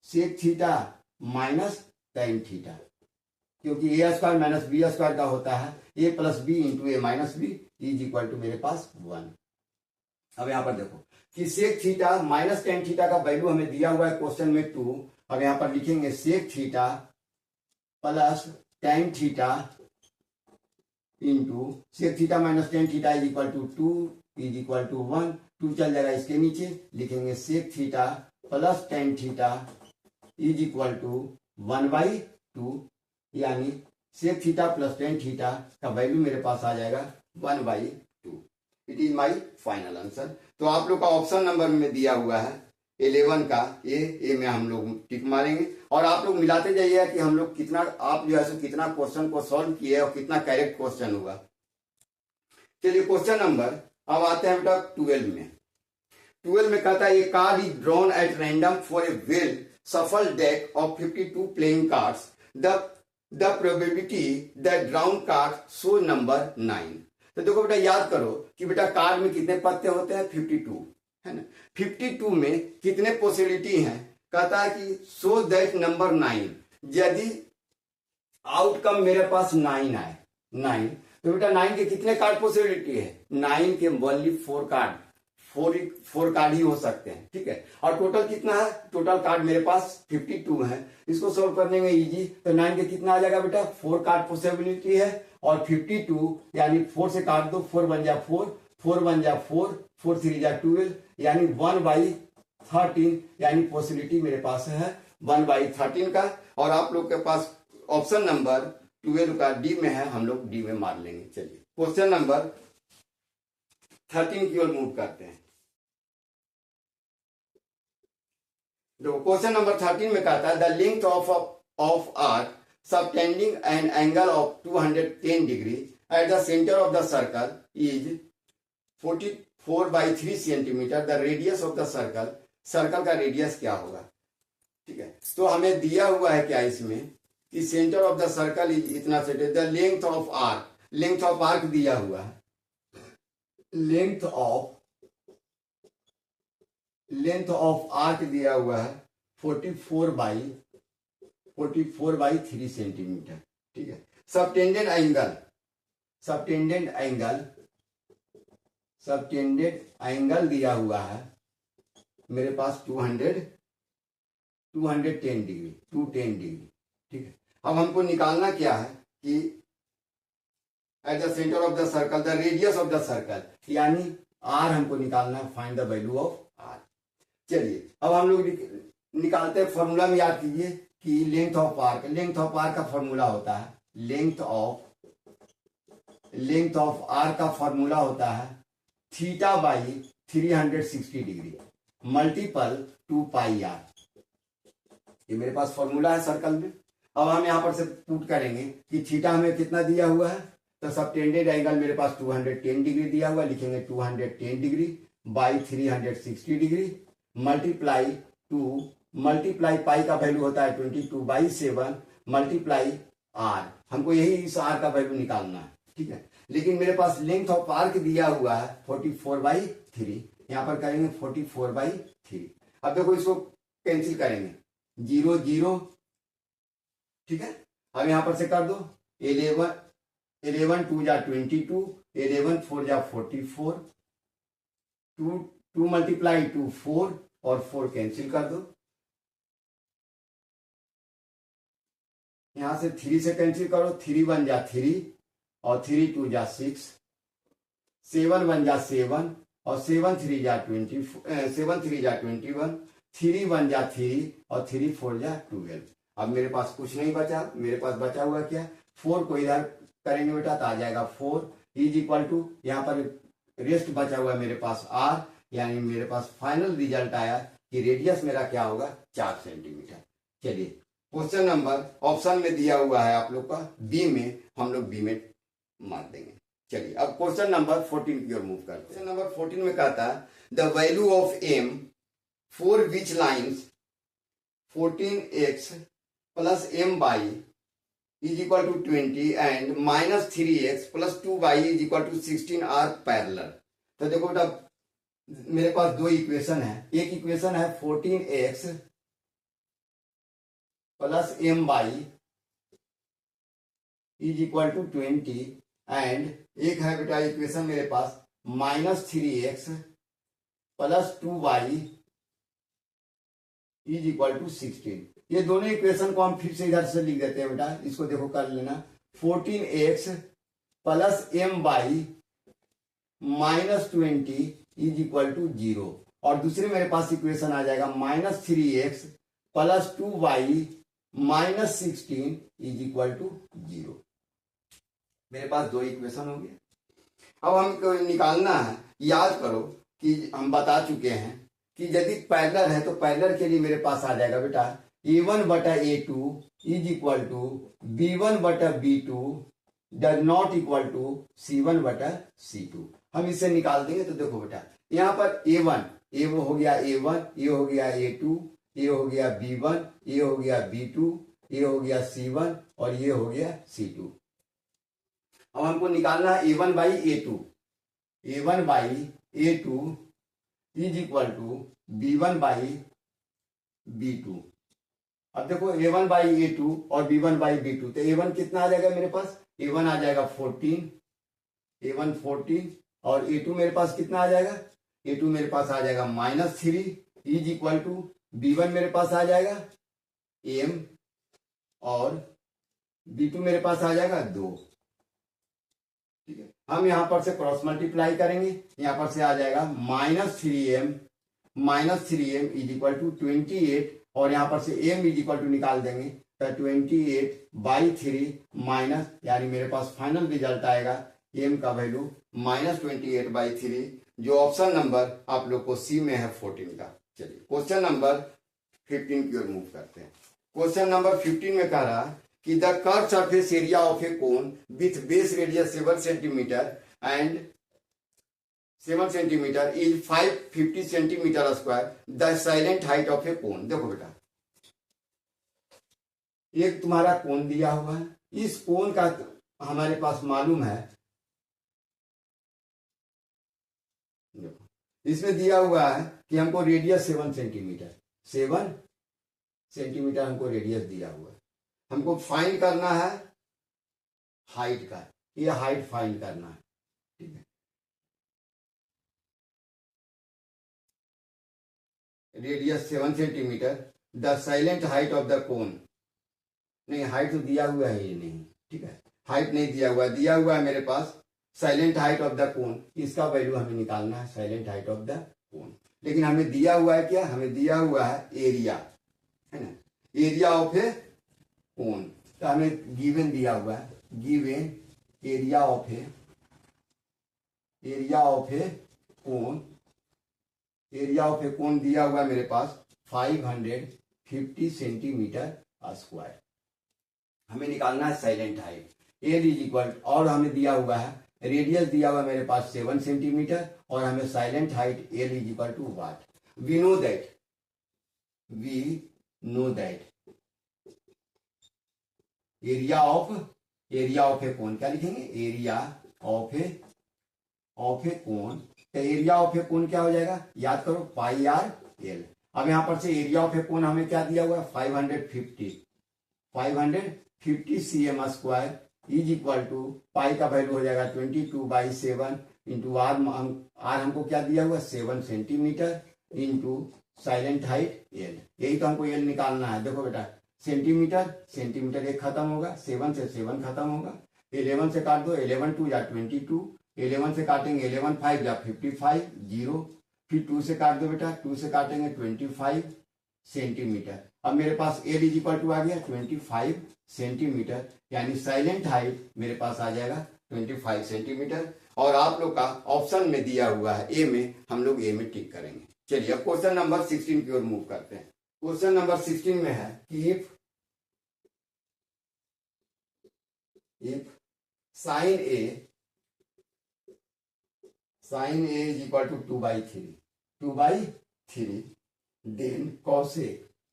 sec theta minus tan theta, क्योंकि a square minus b square का होता है a plus b into a minus b is equal to मेरे पास 1। अब यहां पर देखो कि sec theta minus tan theta का वैल्यू हमें दिया हुआ है क्वेश्चन में 2। अब यहां पर लिखेंगे sec theta plus tan theta into sec theta minus tan theta is equal to 2 is equal to 1। 2 चल जाएगा इसके नीचे, लिखेंगे sec theta plus tan theta is equal to 1/2, यानी sec theta plus tan theta का वैल्यू मेरे पास आ जाएगा 1/2। It is my final answer. तो आप लोग का ऑप्शन नंबर में दिया हुआ है 11 का ए में हम लोग टिक मारेंगे और आप लोग मिलाते जाइएगा कि हम लोग कितना, आप जो है कितना क्वेश्चन को सॉल्व किए और कितना करेक्ट क्वेश्चन हुआ। चलिए क्वेश्चन नंबर अब आते हैं बेटा 12 में। 12 में कहता है a card is drawn at random for a well shuffled deck of 52 playing cards, the probability that drawn card show number 9। तो देखो बेटा याद करो कि बेटा कार्ड में कितने पत्ते होते हैं 52, है ना। 52 में कितने पॉसिबिलिटी हैं, कहता है कि शो दैट नंबर 9। यदि आउटकम मेरे पास 9 आए, 9, तो बेटा 9 के कितने कार्ड पॉसिबिलिटी है, 9 के ओनली 4 कार्ड, 4 कार्ड ही हो सकते हैं, ठीक है। और टोटल कितना है, टोटल कार्ड मेरे पास 52 है। इसको सोल्व करने में इजी, तो 9 के कितना आ जाएगा बेटा 4 कार्ड पॉसिबिलिटी है और 52 यानी 4 से काट दो, 4 बन जा 4, 4 बन जा 4, 4 3 जा 12, यानी 1/13, यानी पॉसिबिलिटी मेरे पास है 1/13 का। और आप लोग के पास ऑप्शन नंबर 12 का डी में है, हम लोग डी में मार लेंगे। चलिए क्वेश्चन नंबर 13 की ओर मूव करते हैं। देखो क्वेश्चन नंबर 13 में कहता है the length of arc subtending an angle of 210 degree at the center of the circle is 44/3 centimeter. The radius of the circle, circle का रेडियस क्या होगा, ठीक है। तो हमें दिया हुआ है क्या इसमें कि centre of the circle is इतना set, the length of arc, length of arc दिया हुआ है, लेंथ ऑफ आर्क दिया हुआ है 44/3 सेंटीमीटर, ठीक है। सबटेंडेड एंगल दिया हुआ है मेरे पास 210 डिग्री, 210 डिग्री, ठीक है। अब हमको निकालना क्या है कि at the centre of the circle the radius of the circle, यानी आर हमको निकालना है, find the value of R. चलिए अब हम लोग निकालते हैं, फॉर्मूला में याद कीजिए कि लेंथ ऑफ आर्क का फॉर्मूला होता है, लेंथ ऑफ आर्क का फॉर्मूला होता है theta by 360 degree multiple 2πr। ये मेरे पास फॉर्मूला है सर्कल में। अब हम यहां पर से पुट करेंगे कि थीटा हमें कितना दिया हुआ है, तो सबटेंडेड एंगल मेरे पास 210 डिग्री दिया हुआ है, लिखेंगे 210 degree by 360 degree multiply pi का वैल्यू होता है 22/7 मल्टीप्लाई आर, हमको यही इस आर का वैल्यू निकालना है, ठीक है। लेकिन मेरे पास लेंथ ऑफ आर्क दिया हुआ है 44/3, यहां पर करेंगे 44/3। अब देखो इसको कैंसिल करेंगे, 0 0, ठीक है। अब यहां पर से कर दो 11 2 जा 22, 11 4 जा 44, 2 मल्टीप्लाई 2 4 और 4 कैंसिल कर दो, यहां से 3 से कैंसिल करो, 3 1 जा 3 और 3 2 जा 6, 7 1 जा 7 और 7 3 जा 21, 3 1 जा 3 और 3 4 जा 12। अब मेरे पास कुछ नहीं बचा, मेरे पास बचा हुआ क्या, 4 को इधर करेंगे बेटा तो आ जाएगा 4 इज इक्वल टू, यहाँ पर रेस्ट बचा हुआ है मेरे पास आर, यानी मेरे पास फाइनल रिजल्ट आया कि रेडियस मेरा क्या होगा 4 सेंटीमीटर। चलिए क्वेश्चन नंबर ऑप्शन में दिया हुआ है आप लोग का बी में, हम लोग बी में मार देंगे। चलिए अब क्वेश्चन नंबर 14 की ओर मूव करते हैं। क्वेश्चन नंबर 14 में कहता है the value of M for which lines 14x plus m by is equal to 20 and minus 3x plus 2y is equal to 16 are parallel. तो देखो बेटा मेरे पास दो इक्वेशन है, एक इक्वेशन है 14x plus m by is equal to 20 and एक है बेटा इक्वेशन मेरे पास minus 3x plus 2y is equal to 16। ये दोनों इक्वेशन को हम फिर से इधर से लिख देते हैं बेटा, इसको देखो कर लेना। 14x plus M by -20 is equal to 0, और दूसरे मेरे पास इक्वेशन आ जाएगा -3x plus 2y -16 is equal to 0। मेरे पास दो इक्वेशन हो गए। अब हमको निकालना है, याद करो कि हम बता चुके हैं कि यदि पैरेलल है तो पैरेलल के लिए मेरे पास आ जाएगा बेटा a1 बटा a2 is equal to b1 बटा b2 does not equal to c1 बटा c2। हम इसे निकाल देंगे तो देखो बेटा, यहाँ पर a1 ये हो गया a1, ये हो गया a2, ये हो गया b1, ये हो गया b2, ये हो गया c1 और ये हो गया c2। अब हमको निकालना है a1 by a2, a1 by a2 is equal to b1 by b2। अब देखो a1 बाई a2 और b1 बाई b2, तो a1 कितना आ जाएगा मेरे पास, a1 आ जाएगा 14, a1 14, और a2 मेरे पास कितना आ जाएगा, a2 मेरे पास आ जाएगा -3 इज इक्वल टू b1 मेरे पास आ जाएगा m और b2 मेरे पास आ जाएगा 2। ठीक है, हम यहां पर से क्रॉस मल्टीप्लाई करेंगे, यहां पर से आ जाएगा -3m इज इक्वल टू 28, और यहां पर से m इज इक्वल टू निकाल देंगे तो 28/3 माइनस, यानी मेरे पास फाइनल रिजल्ट आएगा m का वैल्यू -28/3, जो ऑप्शन नंबर आप लोग को सी में है 14 का। चलिए क्वेश्चन नंबर 15 की ओर मूव करते हैं। क्वेश्चन नंबर 15 में कह रहा कि the curve surface area of a cone with base radius 7 centimetre and 7 centimetre is 550 centimetre square, the slant height of a cone. देखो बेटा, एक तुम्हारा कोन दिया हुआ है, इस कोन का हमारे पास मालूम है, इसमें दिया हुआ है कि हमको रेडियस 7 सेंटीमीटर, 7 सेंटीमीटर हमको रेडियस दिया हुआ है। हमको फाइंड करना है हाइट का, ये हाइट फाइंड करना है। ठीक है, radius 7 centimetre, the slant height of the कोन, नहीं हाइट तो दिया हुआ है ये नहीं, ठीक है, हाइट नहीं दिया हुआ, दिया हुआ है मेरे पास slant height of the cone, इसका वैल्यू हमें निकालना है, slant height of the cone. लेकिन हमें दिया हुआ है क्या, हमें दिया हुआ है एरिया, है ना, एरिया ऑफ ए कोन। तो हमें गिवन दिया हुआ है, given area of a cone, area of a cone दिया हुआ है मेरे पास 550 सेंटीमीटर स्क्वायर। हमें निकालना है slant height, L is equal, और हमें दिया हुआ है रेडियस दिया हुआ है मेरे पास 7 सेंटीमीटर, और हमें slant height L is equal to what, we know that area of a cone, क्या लिखेंगे, एरिया ऑफ ए कोन। तो एरिया ऑफ ए कोन क्या हो जाएगा, याद करो पाई आर एल। अब यहां पर से एरिया ऑफ ए कोन हमें क्या दिया हुआ है 550 cm square is equal to pi का वैल्यू हो जाएगा 22/7 इंटू आर, आर हमको क्या दिया हुआ 7 centimetre into silent height L, यही तो हमको एल निकालना है। देखो बेटा, सेंटीमीटर एक खत्म होगा, 7 से 7 खत्म होगा, 11 से काट दो, 11 2 या 22, 11 से काटेंगे 11 5 या 55 0, फिर 2 से काट दो बेटा, 2 से काटेंगे 25 सेंटीमीटर। अब मेरे पास एल इज इक्वल टू आ गया 25 सेंटीमीटर, यानी साइलेंट हाइट मेरे पास आ जाएगा 25 सेंटीमीटर। और आप लोग का ऑप्शन में दिया हुआ है ए में, हम लोग ए में टिक करेंगे। चलिए अब क्वेश्चन नंबर 16 की ओर मूव करते हैं। क्वेश्चन नंबर 16 में है कि if sine A is equal to 2/3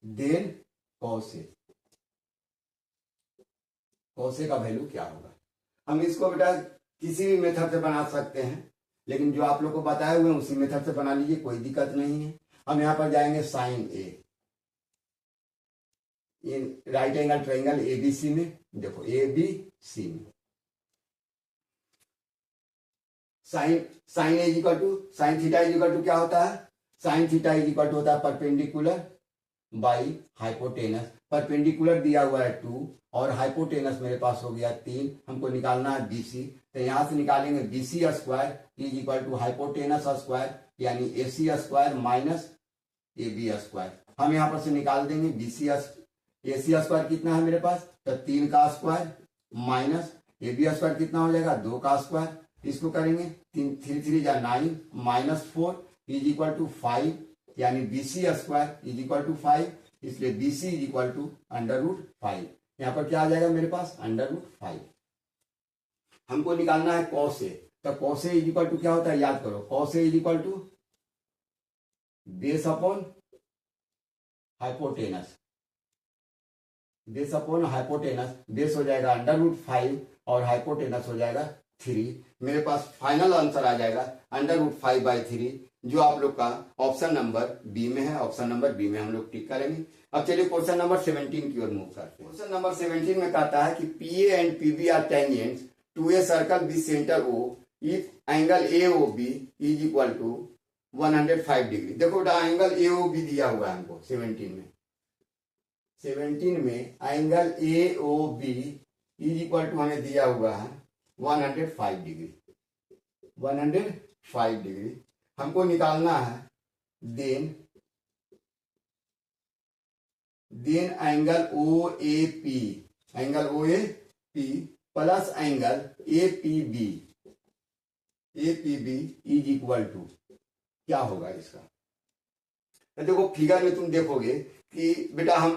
then cos A का वैल्यू क्या होगा। हम इसको बेटा किसी भी मेथड से बना सकते हैं, लेकिन जो आप लोग को बताए हुए हैं उसी मेथड से बना लीजिए, कोई दिक्कत नहीं है। हम यहां पर जाएंगे sine A, right angle triangle ABC में, देखो एबीसी में sine A equal to sine theta equal to क्या होता है sine theta is equal to होता है परपेंडिकुलर बाई हाइपोटेनस। परपेंडिकुलर दिया हुआ है 2 और हाइपोटेनस मेरे पास हो गया 3, हमको निकालना है बीसी। तो यहां से निकालेंगे BC square is equal to hypotenuse square यानी AC square minus AB square. हम यहाँ पर से निकाल देंगे बीसी एसी स्क्वायर कितना है मेरे पास, तो 3 का स्क्वायर माइनस एबी स्क्वायर कितना हो जाएगा 2 का स्क्वायर। इसको करेंगे 3 3 जा 9 माइनस 4 इज इक्वल टू 5 यानी BC square is equal to 5, इसलिए बीसी इज इक्वल टू √5। यहाँ पर क्या आ जाएगा मेरे पास √5। हमको निकालना है कॉस ए, तो cos A is equal to क्या होता है याद करो, cos A is equal to base upon hypotenuse, base upon hypotenuse, base हो जाएगा √5 और हाइपोटेनस हो जाएगा 3। मेरे पास फाइनल आंसर आ जाएगा √5/3, जो आप लोग का ऑप्शन नंबर बी में है। ऑप्शन नंबर बी में हम लोग टिक करेंगे। अब चलिए क्वेश्चन नंबर 17 की ओर मूव करते हैं। क्वेश्चन नंबर 17 में कहता है कि PA and PB are tangents to a circle with centre O if angle AOB is equal to 105 degree. देखो बेटा एंगल एओबी दिया हुआ है हमको 17 में, 17 में angle AOB is equal to हमें दिया हुआ है 105 डिग्री, 105 डिग्री हमको निकालना है। Then angle O A P, angle O A P plus angle A P B, A P B is equal to क्या होगा इसका। तो देखो फिगर में तुम देखोगे कि बेटा हम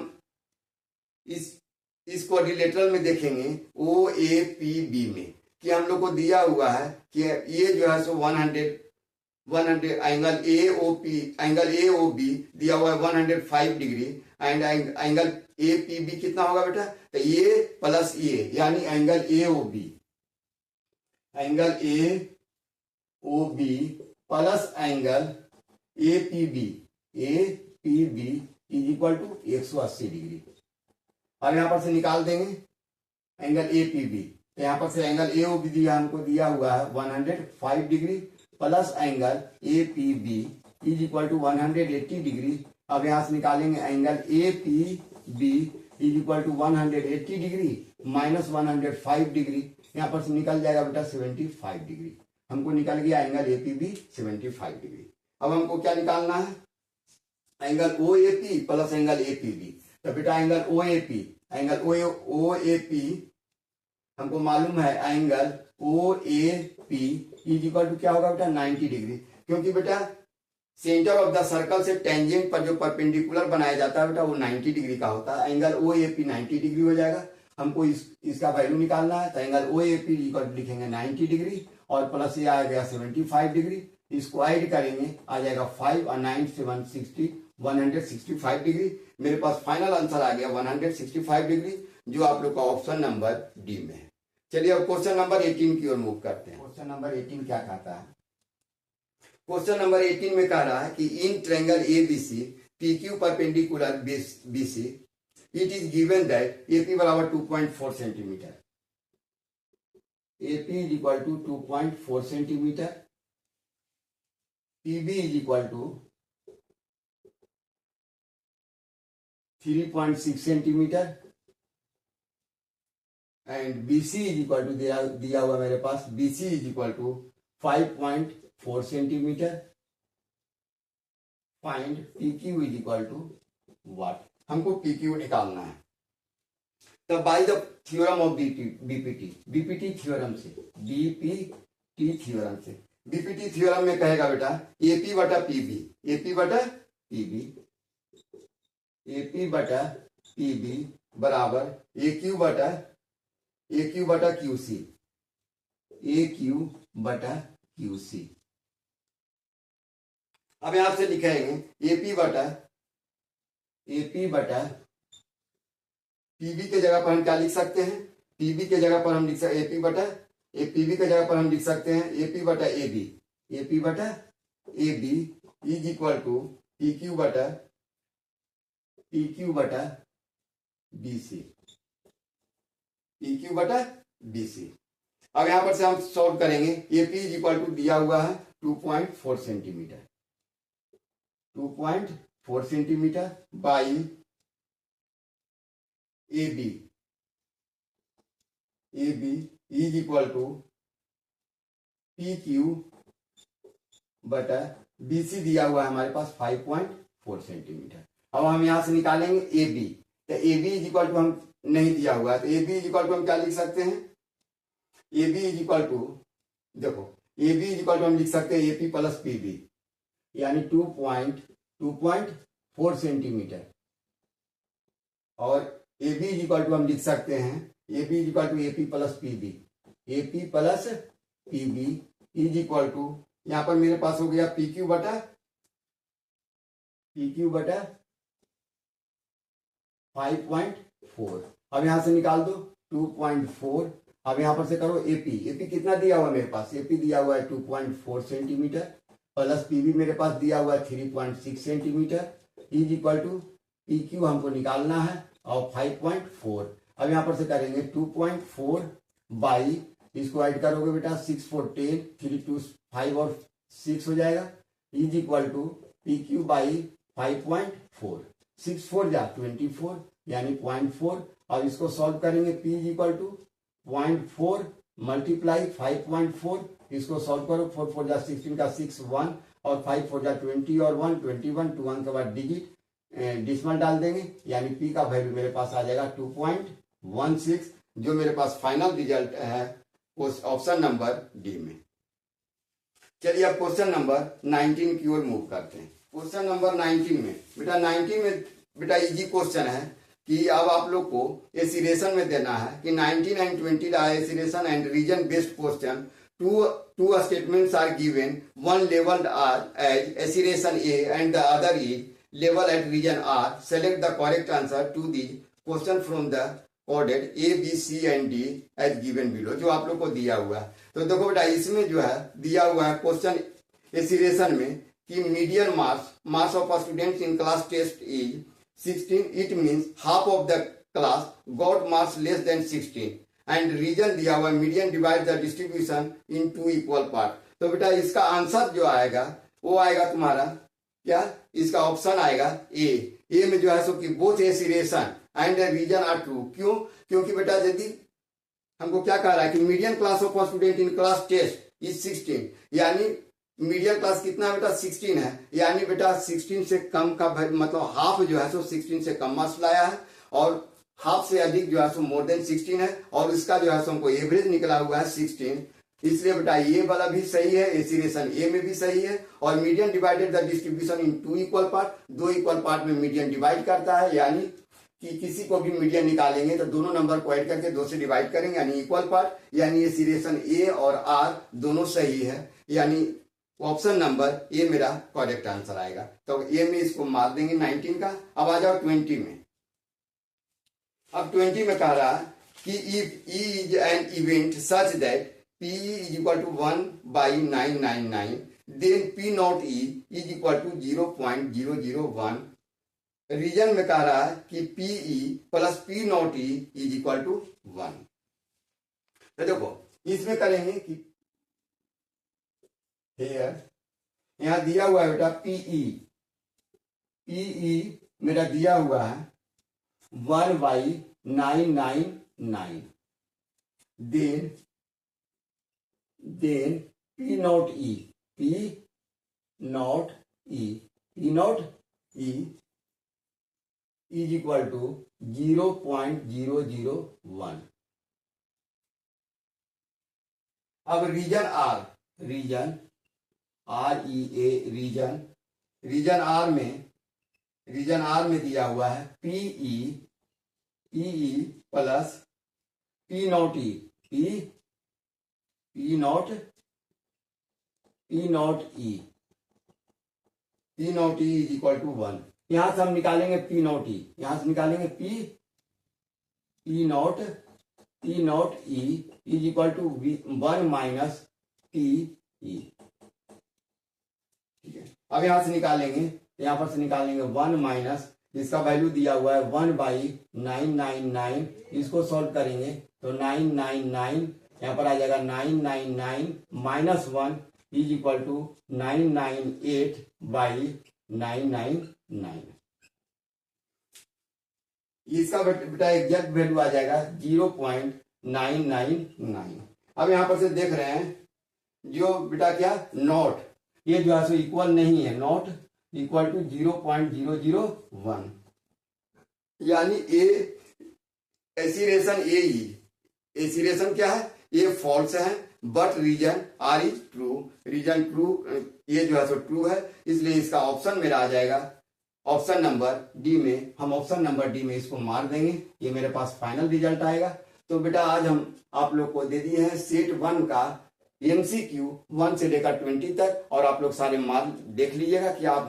इस क्वाड्रिलेटरल में देखेंगे ओ ए पी बी में कि हम लोग को दिया हुआ है कि ये जो है सो 100 एंगल ए ओ बी दिया हुआ है 105 degree and angle A P B कितना होगा बेटा, तो ये प्लस ये यानी angle A O B, angle A O B plus angle A P B is equal to 180 degree. अब यहां पर से निकाल देंगे एंगल ए पी बी, तो यहां पर से एंगल ए ओ बी दिया हमको दिया हुआ है 105 degree plus angle A P B is equal to 180 degree. अब यहां से निकालेंगे angle A P B is equal to 180 degree minus 105 degree, यहां पर से निकल जाएगा बेटा 75 डिग्री। हमको निकल गया angle A P B 75 degree. अब हमको क्या निकालना है, angle O A P plus angle A P B. तो बेटा angle O A P, angle O A P हमको मालूम है angle O A P is equal to क्या होगा बेटा 90 डिग्री, क्योंकि बेटा सेंटर ऑफ द सर्कल से टेंजेंट पर जो परपेंडिकुलर बनाया जाता है बेटा वो 90 डिग्री का होता है। Angle O A P 90 degree हो जाएगा। हमको इसका वैल्यू निकालना है, तो angle O A P equal लिखेंगे 90 डिग्री और प्लस ये आ गया 75 डिग्री। इसको ऐड करेंगे आ जाएगा 5 और 9 से 165 डिग्री। मेरे पास फाइनल आंसर आ गया 165 डिग्री, जो आप लोग का ऑप्शन नंबर डी में है। चलिए अब क्वेश्चन नंबर 18 की ओर मूव करते हैं। क्वेश्चन नंबर 18 क्या कहता है, क्वेश्चन नंबर 18 में कह रहा है कि in triangle ABC PQ perpendicular BC it is given that AP बराबर 2.4 centimetre, AP is equal to 2.4 centimetre, PB is equal to 3.6 centimetre and BC is equal to दिया हुआ मेरे पास BC is equal to 5.4 centimetre. Find PQ is equal to what, हमको पीक्यू निकालना है। तो by the theorem of BPT theorem से, बीपीटी थ्योरम से, बीपीटी थ्योरम में कहेगा बेटा एपी बटा पीबी, एपी बटा पीबी, एपी बटा पीबी बराबर ए क्यू बटा क्यूसी, ए क्यू बटा क्यूसी। अब यहां से लिखेंगे एपी बटा पीबी के जगह पर हम क्या लिख सकते हैं, पीबी के जगह पर हम लिख सकते एपी बटा पीबी के जगह पर हम लिख सकते हैं एपी बटा एबी, एपी बटा AB is equal to PQ बटा बीसी, पीक्यू बटा बीसी। अब यहां पर से हम सॉल्व करेंगे। एपी इज इक्वल टू दिया हुआ है 2.4 centimetre, 2.4 centimetre by A B is equal to P Q बटा बी सी दिया हुआ है हमारे पास 5.4 सेंटीमीटर। अब हम यहां से निकालेंगे ए बी, तो A B is equal to हम नहीं दिया हुआ है, तो A B is equal to हम क्या लिख सकते हैं, A B is equal to, देखो A B is equal to हम लिख सकते हैं A P plus P B, यानी 2.4 सेंटीमीटर, और A B is equal to हम लिख सकते हैं A B is equal to A P plus P B, A P plus P B is equal to, यहां पर मेरे पास हो गया पी क्यू बटा 5.4। अब यहां से निकाल दो 2.4, अब यहां पर से करो एपी कितना दिया हुआ है मेरे पास, एपी दिया हुआ है 2.4 सेंटीमीटर प्लस पीबी मेरे पास दिया हुआ है 3.6 centimetre is equal to P Q हमको निकालना है और 5.4। अब यहां पर से करेंगे 2.4 बाई, इसको ऐड करोगे बेटा 6 4 10, 3 2 5 और 6 हो जाएगा is equal to P Q by 5.4, 6 4 जा 24 यानी 0.4। अब इसको सॉल्व करेंगे p is equal to 0.4 multiply 5.4, इसको सॉल्व करो 4 4 जा 16 का 6 1 और 5 4 जा 20 और 1 21, 2 1 के बाद डिजिट डिसमल डाल देंगे, यानी p का वैल्यू मेरे पास आ जाएगा 2.16, जो मेरे पास फाइनल रिजल्ट है उस ऑप्शन नंबर डी में। चलिए अब क्वेश्चन नंबर 19 की ओर मूव करते हैं। क्वेश्चन नंबर 19 में बेटा इजी क्वेश्चन है कि अब आप लोग को एसिरेशन में देना है कि 19 and 20 assertion and reason based question, two statements are given, one labeled as assertion A and the other is labeled at region R. Select the correct answer to the question from the coded A, B, C and D as given below, जो आप लोग को दिया हुआ है। तो देखो बेटा इसमें जो है दिया हुआ है क्वेश्चन एसिरेशन में कि median marks of students in class test is 16, it means half of the class got marks less than 16 and reason दिया हुआ median divide the distribution in 2 equal part. तो बेटा इसका आंसर जो आएगा वो आएगा तुम्हारा क्या, इसका ऑप्शन आएगा ए में जो है सो कि both assertion and reason are true. क्यों, क्योंकि बेटा यदि हमको क्या कह रहा है कि median class of student in class test is 16, यानी मीडियन क्लास कितना बेटा 16 है, यानी बेटा 16 से कम का मतलब हाफ जो है सो 16 से कम मार्क्स लाया है और हाफ से अधिक जो है सो मोर देन 16 है, और इसका जो है सो हमको एवरेज निकला हुआ है 16। इसलिए बेटा ये वाला भी सही है, एसिरेशन ए में भी सही है, और median divided the distribution in 2 equal part, 2 equal part में मीडियन डिवाइड करता है, यानी कि किसी को भी मीडियन निकालेंगे तो दोनों नंबर को ऐड करके 2 से डिवाइड करेंगे यानी इक्वल पार्ट, यानी एसिरेशन ए और आर दोनों सही है, यानी ऑप्शन नंबर ए मेरा करेक्ट आंसर आएगा। तो ए में इसको मार देंगे 19 का। अब आ जाओ 20 में। अब 20 में कह रहा कि if E is an event such that P is equal to 1/999 then P not E is equal to 0.001। Reason में कह रहा है कि PE plus P not E is equal to 1। तो देखो इसमें करेंगे कि यहां दिया हुआ है बेटा पीई मेरा दिया हुआ है 1/999 then P not E is equal to 0.001। अब रीजन आर में दिया हुआ है PE plus P not E is equal to 1। यहां से हम निकालेंगे पी नॉट ई, यहां से निकालेंगे P not E is equal to 1 minus P E. ठीक है, अब यहां से निकालेंगे, यहां पर से निकालेंगे 1 माइनस, इसका वैल्यू दिया हुआ है 1/999, इसको सॉल्व करेंगे तो 999 यहां पर आ जाएगा 999 माइनस 1 इज इक्वल टू 998/999 999। इसका बेटा एग्जैक्ट वैल्यू आ जाएगा 0.999। अब यहां पर से देख रहे हैं जो बेटा क्या नॉट, ये जो है सो इक्वल नहीं है, नॉट इक्वल टू 0.001, यानी एसिरेशन ए ही, एसिरेशन क्या है, ये फॉल्स है but reason R is true, reason true, ये जो है सो ट्रू है, इसलिए इसका ऑप्शन मेरा आ जाएगा ऑप्शन नंबर डी में। हम ऑप्शन नंबर डी में इसको मार देंगे, ये मेरे पास फाइनल रिजल्ट आएगा। तो बेटा आज हम आप लोग को दे दिए हैं सेट 1 का MCQ 1 से लेकर 20 तक, और आप लोग सारे मार्क देख लीजिएगा कि आप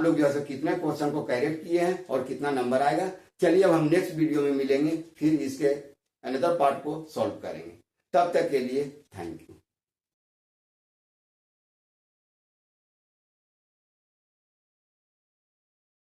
लोग जो है कितने क्वेश्चन को करेक्ट किए हैं और कितना नंबर आएगा। चलिए अब हम नेक्स्ट वीडियो में मिलेंगे, फिर इसके अनदर पार्ट को सॉल्व करेंगे। तब तक के लिए थैंक यू।